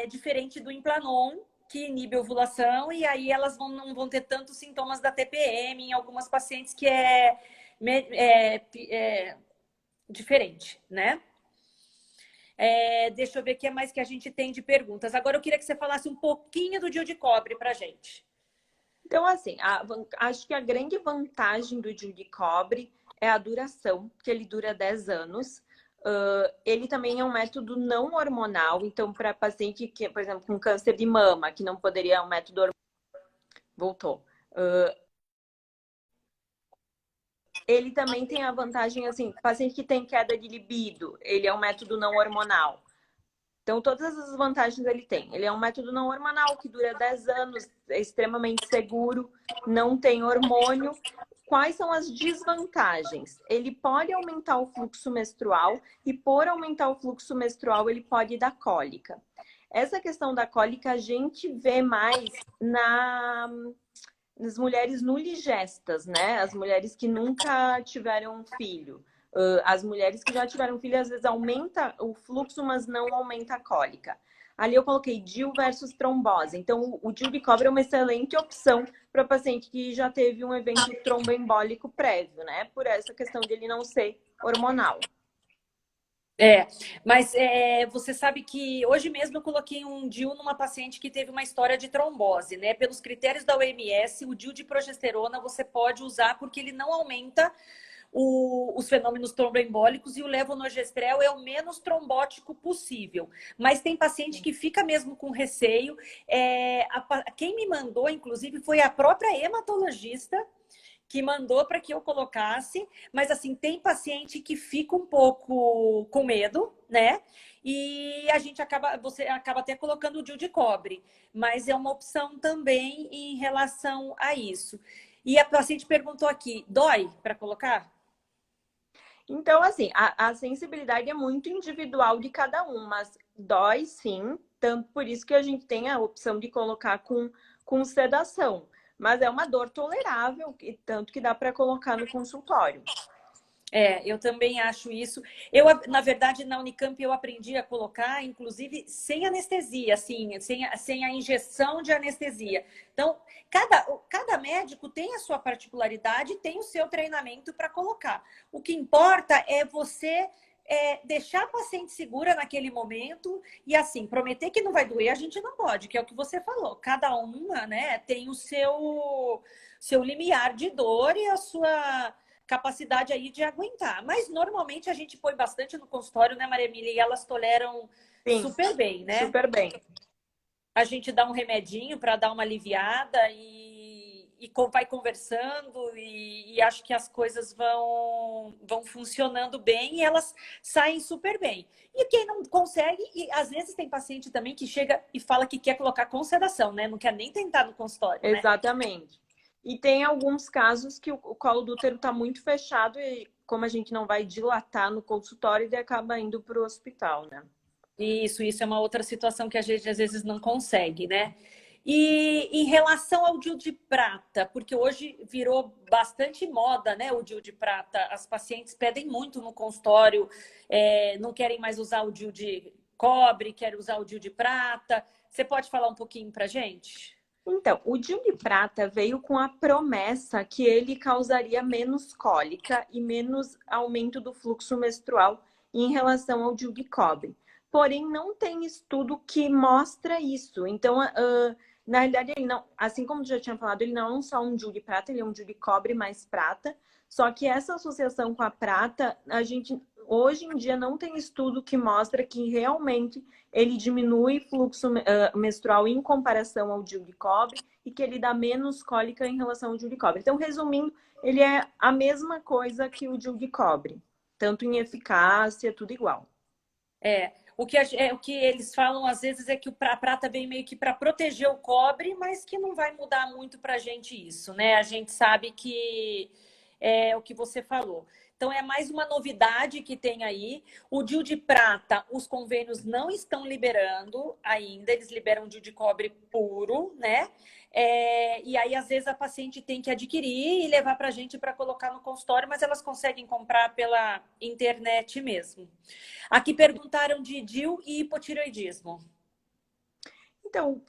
Diferente do Implanon, que inibe a ovulação, e aí elas não vão ter tantos sintomas da TPM em algumas pacientes que é diferente, né? Deixa eu ver o que mais que a gente tem de perguntas. Agora, eu queria que você falasse um pouquinho do DIU de cobre pra gente. Então, assim, acho que a grande vantagem do DIU de cobre é a duração, que ele dura 10 anos. Ele também é um método não hormonal, então, para paciente que, por exemplo, com câncer de mama, que não poderia um método hormonal. Voltou. Ele também tem a vantagem, assim, paciente que tem queda de libido, ele é um método não hormonal. Então, todas as vantagens ele tem. Ele é um método não hormonal que dura 10 anos, é extremamente seguro, não tem hormônio. Quais são as desvantagens? Ele pode aumentar o fluxo menstrual e, por aumentar o fluxo menstrual, ele pode dar cólica. Essa questão da cólica a gente vê mais nas mulheres nuligestas, né? As mulheres que nunca tiveram um filho. As mulheres que já tiveram filho, às vezes aumenta o fluxo, mas não aumenta a cólica. Ali eu coloquei DIU versus trombose. Então, o DIU de cobre é uma excelente opção para paciente que já teve um evento tromboembólico prévio, né? Por essa questão de ele não ser hormonal. Mas você sabe que hoje mesmo eu coloquei um DIU numa paciente que teve uma história de trombose, né? Pelos critérios da OMS, o DIU de progesterona você pode usar porque ele não aumenta os fenômenos tromboembólicos e o levonorgestrel é o menos trombótico possível. Mas tem paciente que fica mesmo com receio. Quem me mandou, inclusive, foi a própria hematologista que mandou para que eu colocasse, mas assim, tem paciente que fica um pouco com medo, né? E você acaba até colocando o DIU de cobre, mas é uma opção também em relação a isso. E a paciente perguntou aqui, dói para colocar? Então, assim, a sensibilidade é muito individual de cada um, mas dói sim, tanto por isso que a gente tem a opção de colocar com sedação. mas é uma dor tolerável, tanto que dá para colocar no consultório. Eu também acho isso. Na verdade, na Unicamp eu aprendi a colocar, inclusive, sem anestesia, assim, sem a injeção de anestesia. Então, cada médico tem a sua particularidade, tem o seu treinamento para colocar. O que importa é você deixar a paciente segura naquele momento e, assim, prometer que não vai doer, a gente não pode, que é o que você falou. Cada uma, né, tem o seu limiar de dor e a sua capacidade aí de aguentar. Mas normalmente a gente põe bastante no consultório, né, Maria Emília? E elas toleram Sim, super bem, né? super bem. A gente dá um remedinho para dar uma aliviada e vai conversando e acho que as coisas vão funcionando bem e elas saem super bem. E quem não consegue, e às vezes tem paciente também que chega e fala que quer colocar com sedação, né? Não quer nem tentar no consultório, né? Exatamente. E tem alguns casos que o colo do útero está muito fechado e como a gente não vai dilatar no consultório, ele acaba indo para o hospital, né? Isso é uma outra situação que a gente às vezes não consegue, né? E em relação ao DIU de prata, porque hoje virou bastante moda, né? O DIU de prata, as pacientes pedem muito no consultório, não querem mais usar o DIU de cobre, querem usar o DIU de prata. Você pode falar um pouquinho pra gente? Então, o DIU de prata veio com a promessa que ele causaria menos cólica e menos aumento do fluxo menstrual em relação ao DIU de cobre. Porém, não tem estudo que mostra isso. Então, na realidade, ele não, assim como eu já tinha falado, ele não é só um DIU de prata, ele é um DIU de cobre mais prata. Só que essa associação com a prata, a gente hoje em dia não tem estudo que mostra que realmente ele diminui fluxo menstrual em comparação ao DIU de cobre e que ele dá menos cólica em relação ao DIU de cobre. Então, resumindo, ele é a mesma coisa que o DIU de cobre, tanto em eficácia, tudo igual. O que eles falam às vezes é que a prata vem meio que para proteger o cobre, mas que não vai mudar muito para a gente isso, né? A gente sabe que é o que você falou. Então é mais uma novidade que tem aí. O DIU de prata, os convênios não estão liberando ainda, eles liberam o DIU de cobre puro, né? E aí, às vezes, a paciente tem que adquirir e levar para a gente para colocar no consultório, mas elas conseguem comprar pela internet mesmo. Aqui perguntaram de DIU e hipotireoidismo. Então,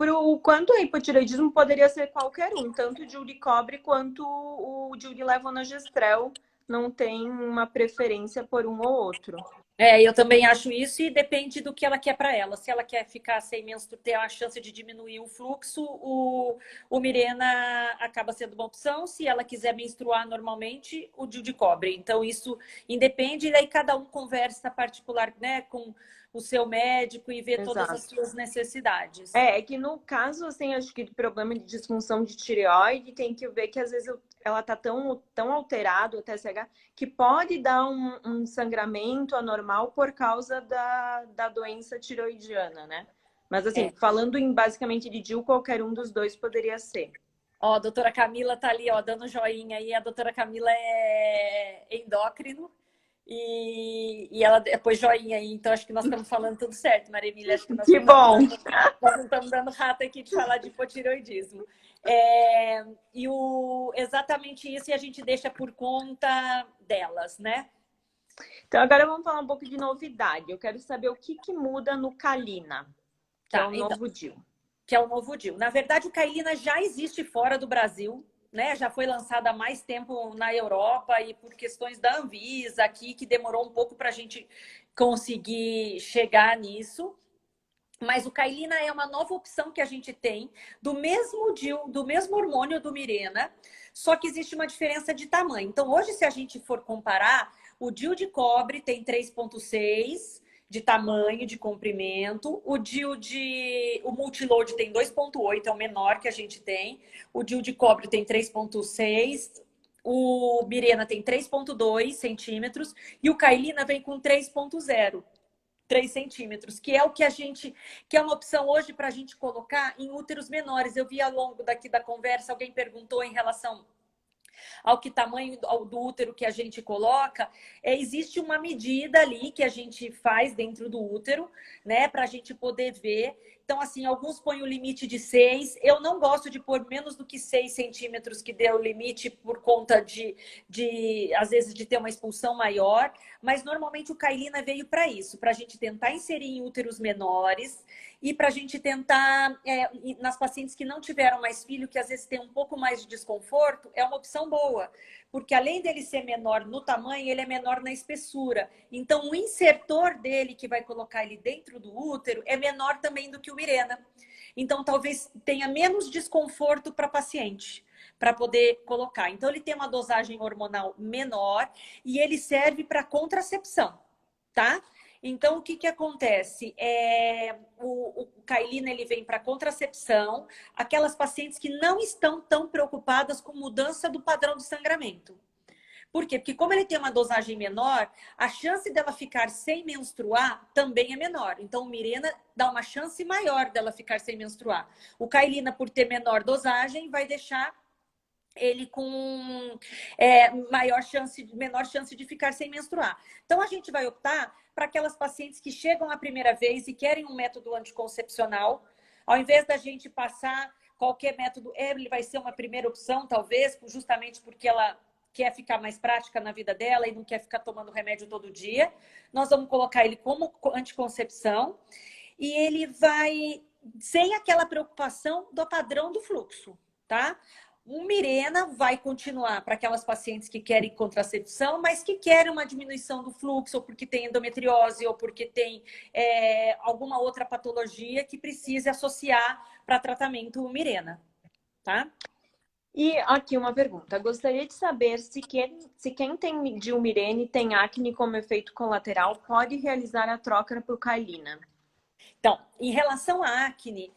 quanto ao hipotireoidismo, poderia ser qualquer um, tanto o DIU de cobre quanto o DIU de levonorgestrel, não tem uma preferência por um ou outro. Eu também acho isso e depende do que ela quer para ela. Se ela quer ficar sem menstruação, ter a chance de diminuir o fluxo, o Mirena acaba sendo uma opção. Se ela quiser menstruar normalmente, o DIU de cobre. Então, isso independe, e daí cada um conversa particular, né, com o seu médico e vê todas as Exato. suas necessidades. É que no caso, assim, acho que do problema de disfunção de tireoide, tem que ver que às vezes ela tá tão alterado, o TSH, que pode dar um sangramento anormal por causa da doença tiroidiana, né? Mas assim, falando basicamente de DIU, qualquer um dos dois poderia ser. Ó, a doutora Camila tá ali, ó, dando joinha aí. A doutora Camila é endócrino e ela depois joinha aí. Então, acho que nós estamos falando tudo certo, Maria Emília. Acho que nós Que não bom! estamos dando rato aqui de falar de hipotireoidismo. Exatamente isso, e a gente deixa por conta delas, né? Então, agora vamos falar um pouco de novidade. Eu quero saber o que muda no Calina, que é o novo DIU. Que é o novo DIU. Na verdade, o Cailina já existe fora do Brasil, né? Já foi lançado há mais tempo na Europa e por questões da Anvisa aqui, que demorou um pouco para a gente conseguir chegar nisso. Mas o Cailina é uma nova opção que a gente tem do mesmo DIU, do mesmo hormônio do Mirena, só que existe uma diferença de tamanho. Então, hoje, se a gente for comparar, o DIU de cobre tem 3,6 de tamanho, de comprimento. O multiload tem 2,8, é o menor que a gente tem. O DIU de cobre tem 3,6. O Mirena tem 3,2 centímetros. E o Cailina vem com 3,0. 3 centímetros, que é o que que é uma opção hoje para a gente colocar em úteros menores. Eu vi ao longo da conversa, alguém perguntou em relação ao que tamanho do útero que a gente coloca, existe uma medida ali que a gente faz dentro do útero, né, para a gente poder ver. Então, assim, alguns põem o limite de 6. Eu não gosto de pôr menos do que 6 centímetros, que dê o limite por conta às vezes, de ter uma expulsão maior. Mas, normalmente, o Cailina veio para isso, para a gente tentar inserir em úteros menores e para a gente tentar, nas pacientes que não tiveram mais filho, que às vezes tem um pouco mais de desconforto, é uma opção boa. Porque além dele ser menor no tamanho, ele é menor na espessura. Então, o insertor dele, que vai colocar ele dentro do útero, é menor também do que o Mirena. Então, talvez tenha menos desconforto para a paciente, para poder colocar. Então, ele tem uma dosagem hormonal menor e ele serve para contracepção, tá? Então, o que acontece? O Cailina, ele vem para contracepção, aquelas pacientes que não estão tão preocupadas com mudança do padrão de sangramento. Por quê? Porque como ele tem uma dosagem menor, a chance dela ficar sem menstruar também é menor. Então, o Mirena dá uma chance maior dela ficar sem menstruar. O Cailina, por ter menor dosagem, vai deixar ele com menor chance de ficar sem menstruar. Então, a gente vai optar para aquelas pacientes que chegam a primeira vez e querem um método anticoncepcional. Ao invés da gente passar qualquer método, ele vai ser uma primeira opção, talvez, justamente porque ela quer ficar mais prática na vida dela e não quer ficar tomando remédio todo dia. Nós vamos colocar ele como anticoncepção e ele vai sem aquela preocupação do padrão do fluxo, tá? O Mirena vai continuar para aquelas pacientes que querem contracepção, mas que querem uma diminuição do fluxo, ou porque tem endometriose, ou porque tem alguma outra patologia que precise associar para tratamento o Mirena, tá? E aqui uma pergunta. Gostaria de saber se quem tem Dilmirene e tem acne como efeito colateral pode realizar a troca por Cailina. Então, em relação à acne,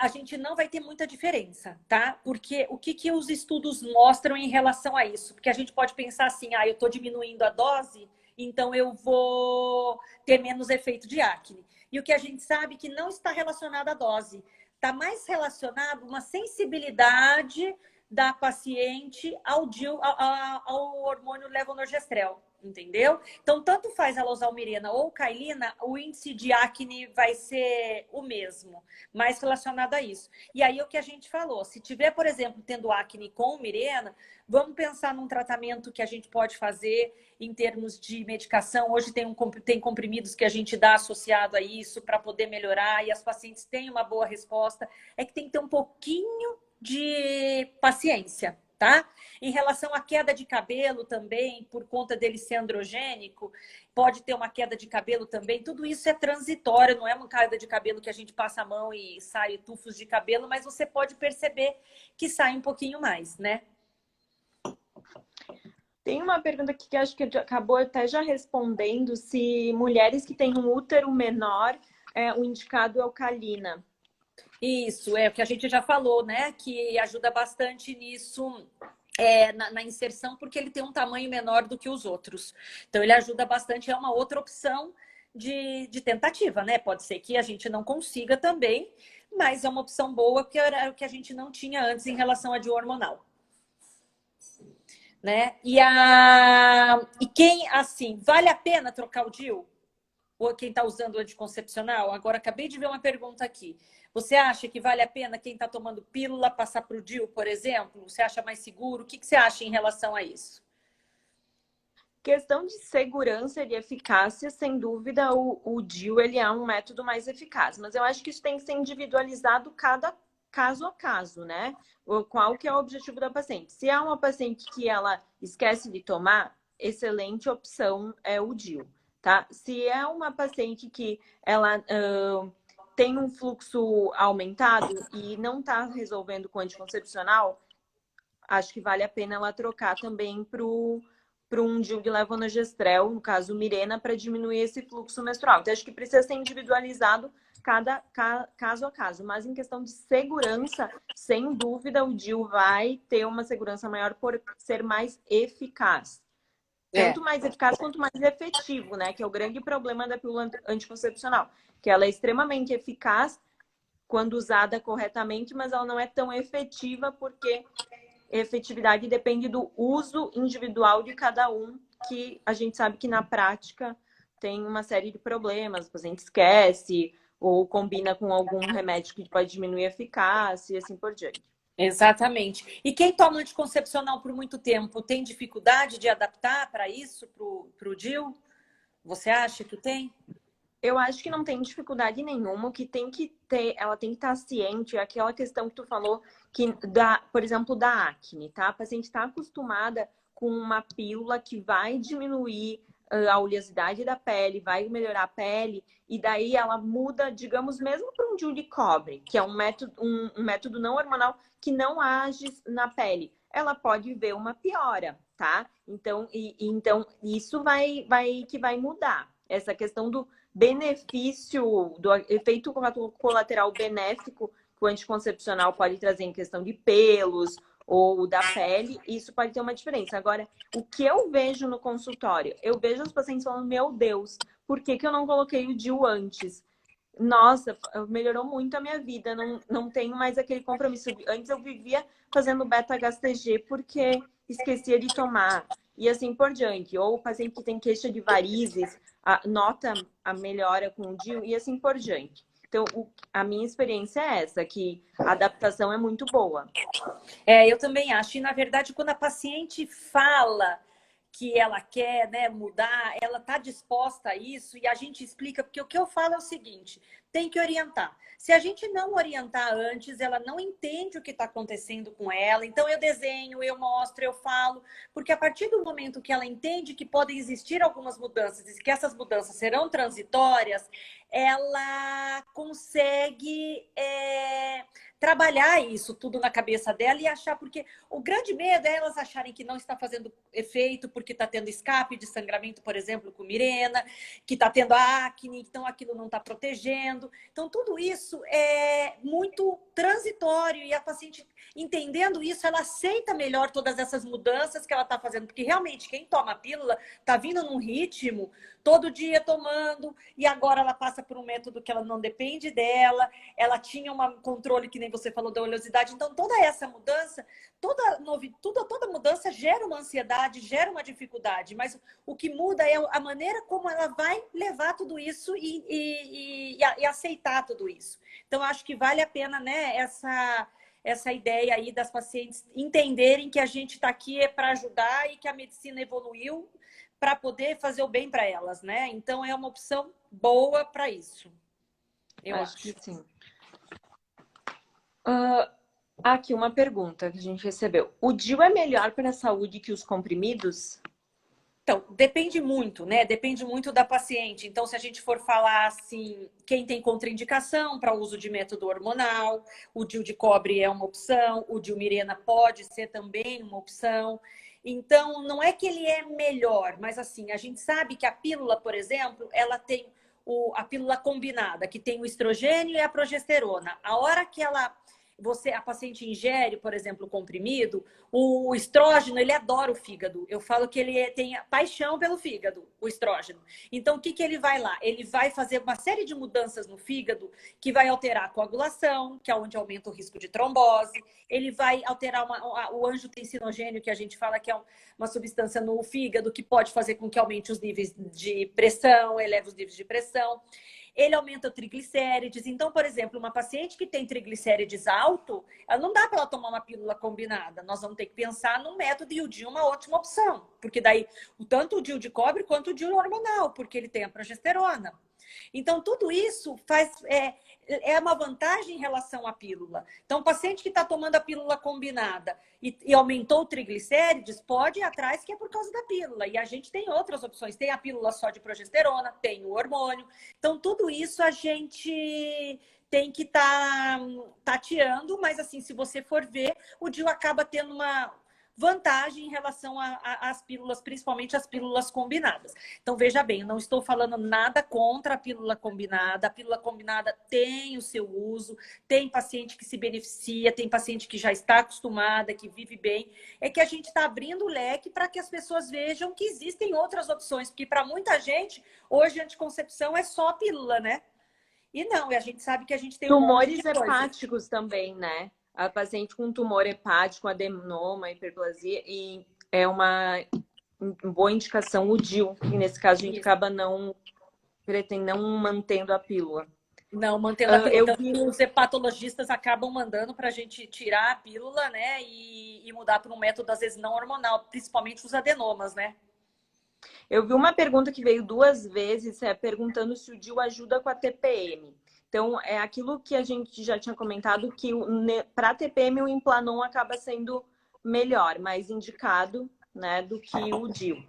a gente não vai ter muita diferença, tá? Porque o que os estudos mostram em relação a isso? Porque a gente pode pensar assim, eu estou diminuindo a dose, então eu vou ter menos efeito de acne. E o que a gente sabe que não está relacionado à dose. Está mais relacionado a uma sensibilidade da paciente ao hormônio levonorgestrel, entendeu? Então, tanto faz ela usar o Mirena ou Cailina, o índice de acne vai ser o mesmo, mais relacionado a isso. E aí, o que a gente falou, se tiver, por exemplo, tendo acne com o Mirena, vamos pensar num tratamento que a gente pode fazer em termos de medicação. Hoje tem comprimidos que a gente dá associado a isso para poder melhorar e as pacientes têm uma boa resposta. É que tem que ter um pouquinho de paciência, tá? Em relação à queda de cabelo também, por conta dele ser androgênico, pode ter uma queda de cabelo também. Tudo isso é transitório, não é uma queda de cabelo que a gente passa a mão e sai tufos de cabelo, mas você pode perceber que sai um pouquinho mais, né? Tem uma pergunta aqui que acho que acabou até já respondendo, se mulheres que têm um útero menor, o indicado é o Cailina. Isso, é o que a gente já falou, né? Que ajuda bastante nisso, na inserção, porque ele tem um tamanho menor do que os outros. Então, ele ajuda bastante, é uma outra opção de tentativa, né? Pode ser que a gente não consiga também, mas é uma opção boa, que era o que a gente não tinha antes em relação à DIU hormonal. Né? E quem, assim, vale a pena trocar o DIU? Ou quem está usando o anticoncepcional? Agora, acabei de ver uma pergunta aqui. Você acha que vale a pena quem está tomando pílula passar para o DIU, por exemplo? Você acha mais seguro? O que você acha em relação a isso? Questão de segurança e eficácia, sem dúvida, o DIU ele é um método mais eficaz. Mas eu acho que isso tem que ser individualizado cada caso a caso, né? Qual que é o objetivo da paciente. Se é uma paciente que ela esquece de tomar, excelente opção é o DIU, tá? Se é uma paciente que ela tem um fluxo aumentado e não está resolvendo com anticoncepcional, acho que vale a pena ela trocar também para um DIU de levonorgestrel, no caso Mirena, para diminuir esse fluxo menstrual. Então, acho que precisa ser individualizado cada caso a caso. Mas em questão de segurança, sem dúvida, o DIU vai ter uma segurança maior por ser mais eficaz. Tanto mais eficaz quanto mais efetivo, né? Que é o grande problema da pílula anticoncepcional. Que ela é extremamente eficaz quando usada corretamente, mas ela não é tão efetiva porque efetividade depende do uso individual de cada um, que a gente sabe que na prática tem uma série de problemas, o paciente esquece ou combina com algum remédio que pode diminuir a eficácia e assim por diante. Exatamente. E quem toma anticoncepcional por muito tempo tem dificuldade de adaptar para isso, para o DIU? Você acha que tem? Eu acho que não tem dificuldade nenhuma, o que tem que ter, ela tem que estar ciente, é aquela questão que tu falou, que por exemplo, da acne, tá? A paciente está acostumada com uma pílula que vai diminuir a oleosidade da pele, vai melhorar a pele, e daí ela muda, digamos, mesmo para um DIU de cobre, que é um método não hormonal que não age na pele. Ela pode ver uma piora, tá? Então, então isso vai mudar. Essa questão do benefício, do efeito colateral benéfico que o anticoncepcional pode trazer em questão de pelos ou da pele, isso pode ter uma diferença. Agora, o que eu vejo no consultório? Eu vejo os pacientes falando, meu Deus, por que eu não coloquei o DIU antes? Nossa, melhorou muito a minha vida, não tenho mais aquele compromisso. Antes eu vivia fazendo beta-HCG porque esquecia de tomar, e assim por diante. Ou o paciente que tem queixa de varizes, nota a melhora com o DIU e assim por diante. Então, a minha experiência é essa, que a adaptação é muito boa. Eu também acho. E, na verdade, quando a paciente fala que ela quer, né, mudar, ela está disposta a isso e a gente explica, porque o que eu falo é o seguinte, tem que orientar. Se a gente não orientar antes, ela não entende o que está acontecendo com ela, então eu desenho, eu mostro, eu falo, porque a partir do momento que ela entende que podem existir algumas mudanças e que essas mudanças serão transitórias, ela consegue trabalhar isso tudo na cabeça dela e achar, porque o grande medo é elas acharem que não está fazendo efeito porque está tendo escape de sangramento, por exemplo, com Mirena, que está tendo acne, então aquilo não está protegendo. Então, tudo isso é muito transitório e a paciente, entendendo isso, ela aceita melhor todas essas mudanças que ela está fazendo, porque realmente quem toma a pílula está vindo num ritmo, todo dia tomando, e agora ela passa por um método que ela não depende dela, ela tinha um controle, que nem você falou, da oleosidade. Então, toda essa mudança, toda mudança gera uma ansiedade, gera uma dificuldade, mas o que muda é a maneira como ela vai levar tudo isso e aceitar tudo isso. Então, acho que vale a pena, né, essa ideia aí das pacientes entenderem que a gente está aqui para ajudar e que a medicina evoluiu para poder fazer o bem para elas, né? Então, é uma opção boa para isso. Eu acho que sim. Aqui uma pergunta que a gente recebeu. O DIU é melhor para a saúde que os comprimidos? Então, depende muito, né? Depende muito da paciente. Então, se a gente for falar assim, quem tem contraindicação para o uso de método hormonal, o DIU de cobre é uma opção, o DIU Mirena pode ser também uma opção. Então, não é que ele é melhor, mas assim, a gente sabe que a pílula, por exemplo, ela tem a pílula combinada, que tem o estrogênio e a progesterona. A hora que a paciente ingere, por exemplo, o comprimido, o estrógeno, ele adora o fígado. Eu falo que ele tem paixão pelo fígado, o estrógeno. Então, o que ele vai lá? Ele vai fazer uma série de mudanças no fígado que vai alterar a coagulação, que é onde aumenta o risco de trombose. Ele vai alterar o angiotensinogênio, que a gente fala que é uma substância no fígado que pode fazer com que aumente os níveis de pressão, eleve os níveis de pressão. Ele aumenta o triglicérides. Então, por exemplo, uma paciente que tem triglicérides alto, ela não dá para ela tomar uma pílula combinada. Nós vamos ter que pensar no método e o DIU é uma ótima opção. Porque daí, tanto o DIU de cobre quanto o DIU hormonal, porque ele tem a progesterona. Então, tudo isso é uma vantagem em relação à pílula. Então, o paciente que está tomando a pílula combinada e aumentou o triglicérides, pode ir atrás, que é por causa da pílula. E a gente tem outras opções. Tem a pílula só de progesterona, tem o hormônio. Então, tudo isso a gente tem que estar tateando, mas assim, se você for ver, o DIU acaba tendo uma vantagem em relação às pílulas, principalmente as pílulas combinadas. Então, veja bem, eu não estou falando nada contra a pílula combinada. A pílula combinada tem o seu uso, tem paciente que se beneficia, tem paciente que já está acostumada, que vive bem. É que a gente está abrindo o leque para que as pessoas vejam que existem outras opções, porque para muita gente, hoje, a anticoncepção é só a pílula, né? E não, e a gente sabe que a gente tem tumores hepáticos também, né? A paciente com tumor hepático, adenoma, hiperplasia, e é uma boa indicação o DIU, e nesse caso a gente acaba não mantendo a pílula. Não, mantendo a pílula. Eu Tanto vi, que os hepatologistas acabam mandando para a gente tirar a pílula, né? E mudar para um método, às vezes, não hormonal, principalmente os adenomas, né? eu vi uma pergunta que veio 2 vezes, perguntando se o DIU ajuda com a TPM. Então, é aquilo que a gente já tinha comentado, que para TPM o Implanon acaba sendo melhor, mais indicado, né, do que o DIU.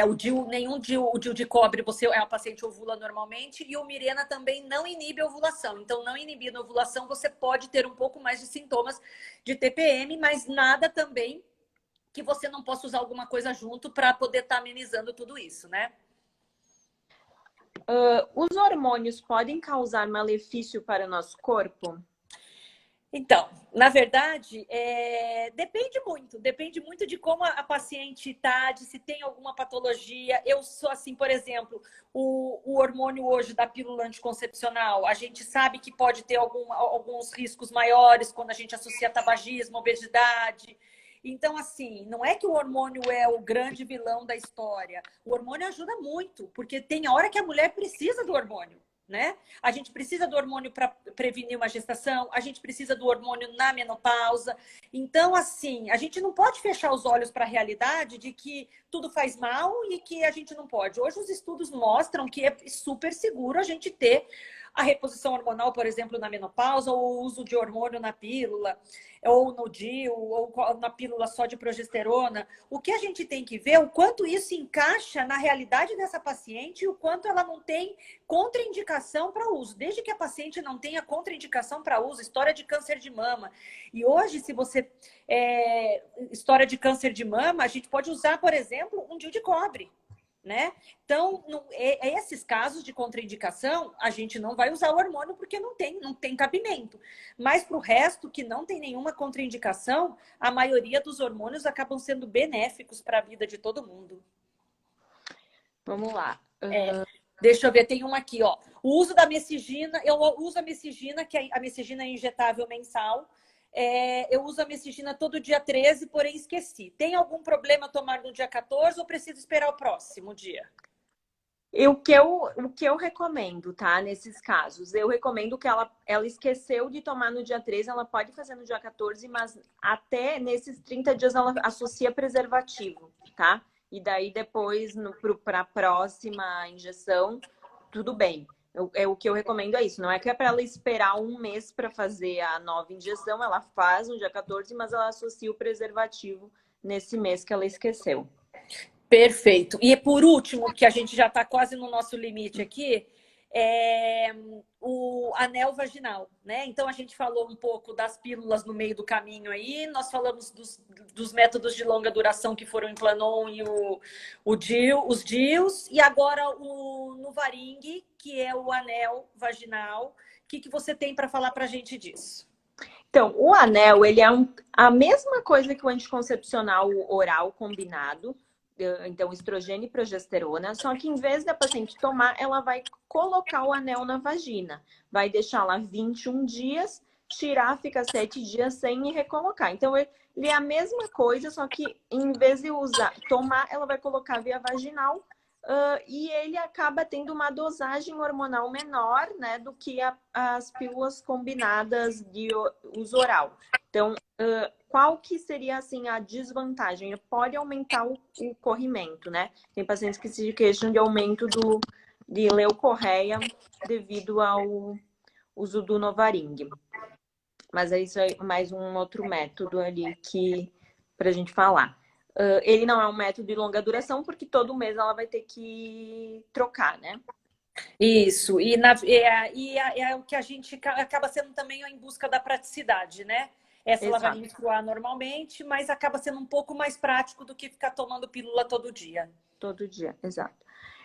O DIU, nenhum DIU, o DIU de cobre, a paciente ovula normalmente, e o Mirena também não inibe a ovulação. Então, não inibindo a ovulação, você pode ter um pouco mais de sintomas de TPM, mas nada também que você não possa usar alguma coisa junto para poder estar amenizando tudo isso, né? Os hormônios podem causar malefício para o nosso corpo? Então, na verdade, depende muito de como a paciente está, de se tem alguma patologia. Eu sou assim, por exemplo, o hormônio hoje da pílula anticoncepcional, a gente sabe que pode ter alguns riscos maiores quando a gente associa tabagismo, obesidade. Então, assim, não é que o hormônio é o grande vilão da história. O hormônio ajuda muito, porque tem hora que a mulher precisa do hormônio. Né? A gente precisa do hormônio para prevenir uma gestação, a gente precisa do hormônio na menopausa. Então, assim, a gente não pode fechar os olhos para a realidade de que tudo faz mal e que a gente não pode. Hoje os estudos mostram que é super seguro a gente ter a reposição hormonal, por exemplo, na menopausa, ou o uso de hormônio na pílula, ou no DIU, ou na pílula só de progesterona. O que a gente tem que ver é o quanto isso encaixa na realidade dessa paciente e o quanto ela não tem contraindicação para uso. Desde que a paciente não tenha contraindicação para uso, história de câncer de mama. E hoje, se você... história de câncer de mama, a gente pode usar, por exemplo, um DIU de cobre. Né? Então, esses casos de contraindicação, a gente não vai usar o hormônio porque não tem cabimento. Mas para o resto, que não tem nenhuma contraindicação, a maioria dos hormônios acabam sendo benéficos para a vida de todo mundo. Vamos lá. Deixa eu ver, tem uma aqui, ó. O uso da mecigina, eu uso a mecigina, que a mecigina é injetável mensal. Eu uso a mecigina todo dia 13, porém esqueci. Tem algum problema tomar no dia 14 ou preciso esperar o próximo dia? O que eu recomendo, tá? Nesses casos, eu recomendo que ela esqueceu de tomar no dia 13, ela pode fazer no dia 14, mas até nesses 30 dias ela associa preservativo, tá? E daí depois, para a próxima injeção, tudo bem. O que eu recomendo é isso. Não é que é para ela esperar um mês para fazer a nova injeção, ela faz no dia 14, mas ela associa o preservativo nesse mês que ela esqueceu. Perfeito. E por último, que a gente já está quase no nosso limite aqui, o anel vaginal, né? Então a gente falou um pouco das pílulas no meio do caminho aí, nós falamos dos métodos de longa duração que foram o Implanon e os DIUs, e agora o Nuvaring, que é o anel vaginal. O que você tem para falar para a gente disso? Então, o anel, ele é a mesma coisa que o anticoncepcional oral combinado, então estrogênio e progesterona, só que em vez da paciente tomar, ela vai colocar o anel na vagina. Vai deixar lá 21 dias, tirar, fica 7 dias sem e recolocar. Então, ele é a mesma coisa, só que em vez de tomar, ela vai colocar via vaginal, e ele acaba tendo uma dosagem hormonal menor, né, do que as pílulas combinadas de uso oral. Então, qual que seria, assim, a desvantagem? Ele pode aumentar o corrimento, né? Tem pacientes que se queixam de aumento de leucorreia devido ao uso do Novaring. Mas isso é mais um outro método ali pra gente falar. Ele não é um método de longa duração, porque todo mês ela vai ter que trocar, né? Isso, é o que a gente acaba sendo também em busca da praticidade, né? Essa ela vai menstruar normalmente, mas acaba sendo um pouco mais prático do que ficar tomando pílula todo dia. Todo dia, exato.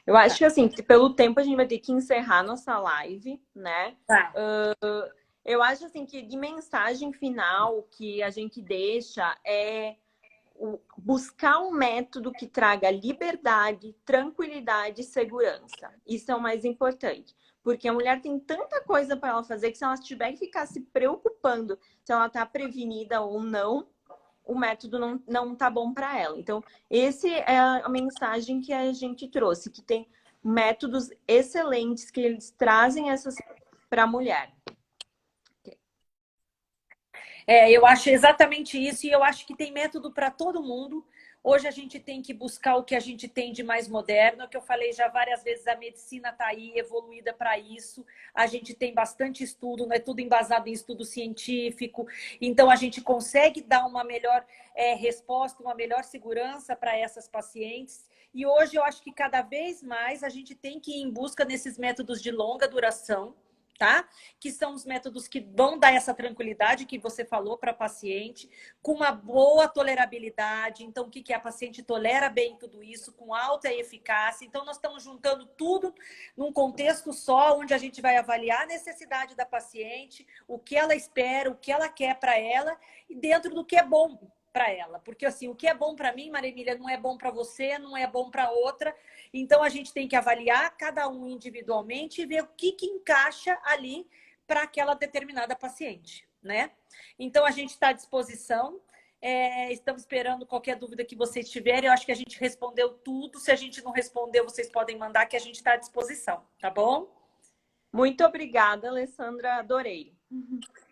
Eu acho que, assim, pelo tempo a gente vai ter que encerrar nossa live, né? Tá. Eu acho, assim, que de mensagem final que a gente deixa é buscar um método que traga liberdade, tranquilidade e segurança. Isso é o mais importante. Porque a mulher tem tanta coisa para ela fazer que se ela tiver que ficar se preocupando se ela está prevenida ou não, o método não tá bom para ela. Então, esse é a mensagem que a gente trouxe, que tem métodos excelentes que eles trazem essas para a mulher. Eu acho exatamente isso, e eu acho que tem método para todo mundo. Hoje a gente tem que buscar o que a gente tem de mais moderno, é o que eu falei já várias vezes, a medicina está aí, evoluída para isso. A gente tem bastante estudo, não é tudo embasado em estudo científico, então a gente consegue dar uma melhor resposta, uma melhor segurança para essas pacientes. E hoje eu acho que cada vez mais a gente tem que ir em busca desses métodos de longa duração, tá? Que são os métodos que vão dar essa tranquilidade que você falou para a paciente, com uma boa tolerabilidade. Então, o que é? A paciente tolera bem tudo isso, com alta eficácia. Então, nós estamos juntando tudo num contexto só, onde a gente vai avaliar a necessidade da paciente, o que ela espera, o que ela quer para ela, e dentro do que é bom para ela. Porque, assim, o que é bom para mim, Maria Emília, não é bom para você, não é bom para outra. Então, a gente tem que avaliar cada um individualmente e ver o que encaixa ali para aquela determinada paciente, né? Então, a gente está à disposição. Estamos esperando qualquer dúvida que vocês tiverem. Eu acho que a gente respondeu tudo. Se a gente não respondeu, vocês podem mandar que a gente está à disposição, tá bom? Muito obrigada, Alessandra. Adorei.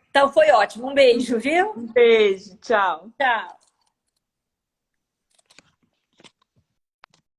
Então, foi ótimo. Um beijo, viu? Um beijo. Tchau. Tchau.